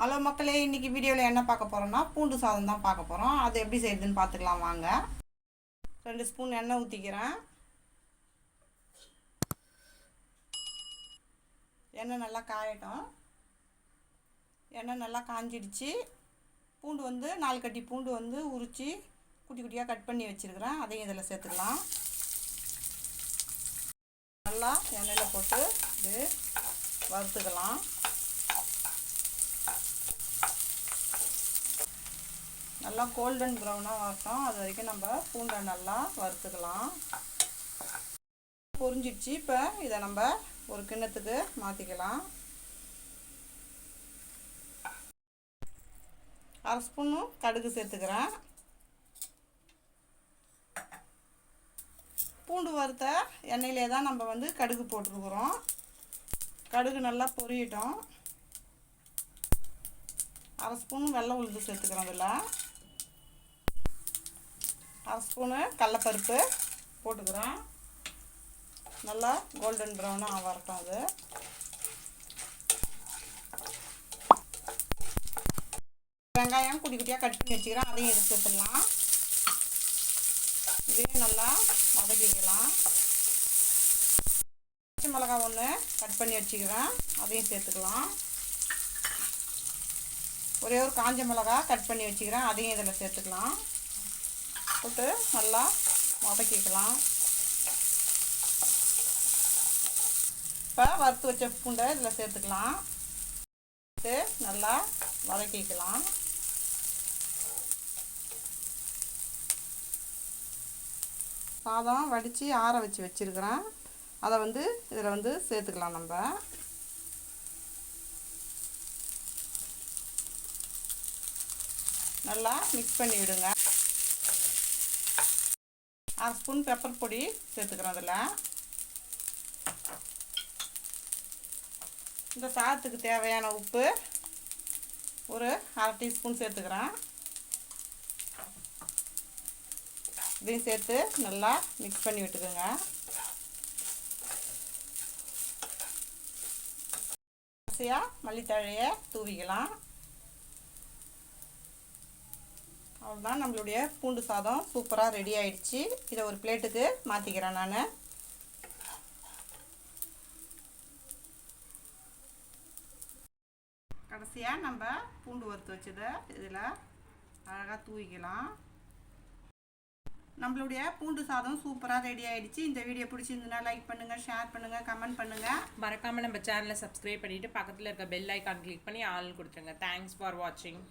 Hello மக்களே, இன்றைக்கி வீடியோவில் என்ன பார்க்க போகிறோம்னா பூண்டு சாதம் தான் பார்க்க போகிறோம். அது எப்படி செய்யுதுன்னு பார்த்துக்கலாம் வாங்க. 2 ஸ்பூன் எண்ணெய் ஊற்றிக்கிறேன். எண்ணெய் நல்லா காயட்டும். எண்ணெய் நல்லா காஞ்சிடுச்சு. பூண்டு 4 கட்டி பூண்டு உரித்து குட்டி குட்டியாக கட் பண்ணி வச்சுருக்கிறேன். அதையும் இதில் சேர்த்துக்கலாம். நல்லா எண்ணெயில் போட்டு இது வறுத்துக்கலாம். நல்லா கோல்டன் ப்ரௌனாக வரட்டும். அது வரைக்கும் நம்ம பூண்டை நல்லா வறுத்துக்கலாம். பொரிஞ்சிடுச்சு. இப்போ இதை நம்ம ஒரு கிண்ணத்துக்கு மாற்றிக்கலாம். 1/2 ஸ்பூனு கடுகு சேர்த்துக்கிறேன். பூண்டு வறுத்த எண்ணெயிலே தான் நம்ம கடுகு போட்டிருக்கிறோம். கடுகு நல்லா பொரியட்டும். 1/2 ஸ்பூன் வெள்ளை உளுந்து சேர்த்துக்கிறோம். இதில் 1/2 ஸ்பூனு கடலப்பருப்பு போட்டுக்கிறோம். நல்லா கோல்டன் ப்ரௌனாக வரட்டும். அது வெங்காயம் குட்டி குட்டியாக கட் பண்ணி வச்சுக்கிறேன். அதையும் எடுத்து சேர்த்துடலாம். இதையும் நல்லா வதக்கிக்கலாம். பச்சை மிளகாய் 1 கட் பண்ணி வச்சுக்கிறேன். அதையும் சேர்த்துக்கலாம். ஒரே ஒரு காஞ்ச மிளகாய் கட் பண்ணி வச்சுக்கிறேன். அதையும் இதில் சேர்த்துக்கலாம். போட்டு நல்லா வதக்கிக்கலாம். இப்போ வறுத்து வச்ச பூண்டை இதில் சேர்த்துக்கலாம். நல்லா வதக்கிக்கலாம். சாதம் வடித்து ஆற வச்சுருக்கிறேன். அதை இதில் சேர்த்துக்கலாம். நம்ம நல்லா மிக்ஸ் பண்ணி விடுங்க. 1/2 ஸ்பூன் பெப்பர் பொடி சேர்த்துக்கிறோம். அதில் இந்த சாதத்துக்கு தேவையான உப்பு ஒரு 1/2 டீஸ்பூன் சேர்த்துக்கிறேன். இதையும் சேர்த்து நல்லா மிக்ஸ் பண்ணி விட்டுக்குங்க. கடைசியாக மல்லித்தழையை தூவிக்கலாம். அவ்வளோதான், நம்மளுடைய பூண்டு சாதம் சூப்பராக ரெடி ஆயிடுச்சு. இதை ஒரு பிளேட்டுக்கு மாற்றிக்கிறேன். நான் கடைசியாக நம்ம பூண்டு வறுத்து வச்சதை இதில் அழகாக தூவிக்கலாம். நம்மளுடைய பூண்டு சாதம் சூப்பராக ரெடி ஆயிடுச்சு. இந்த வீடியோ பிடிச்சிருந்ததுன்னா லைக் பண்ணுங்கள், ஷேர் பண்ணுங்கள், கமெண்ட் பண்ணுங்கள். மறக்காமல் நம்ம சேனலை சப்ஸ்கிரைப் பண்ணிவிட்டு பக்கத்தில் இருக்க பெல் ஐக்கான் கிளிக் பண்ணி ஆல் கொடுத்துருங்க. தேங்க்ஸ் ஃபார் வாட்சிங்.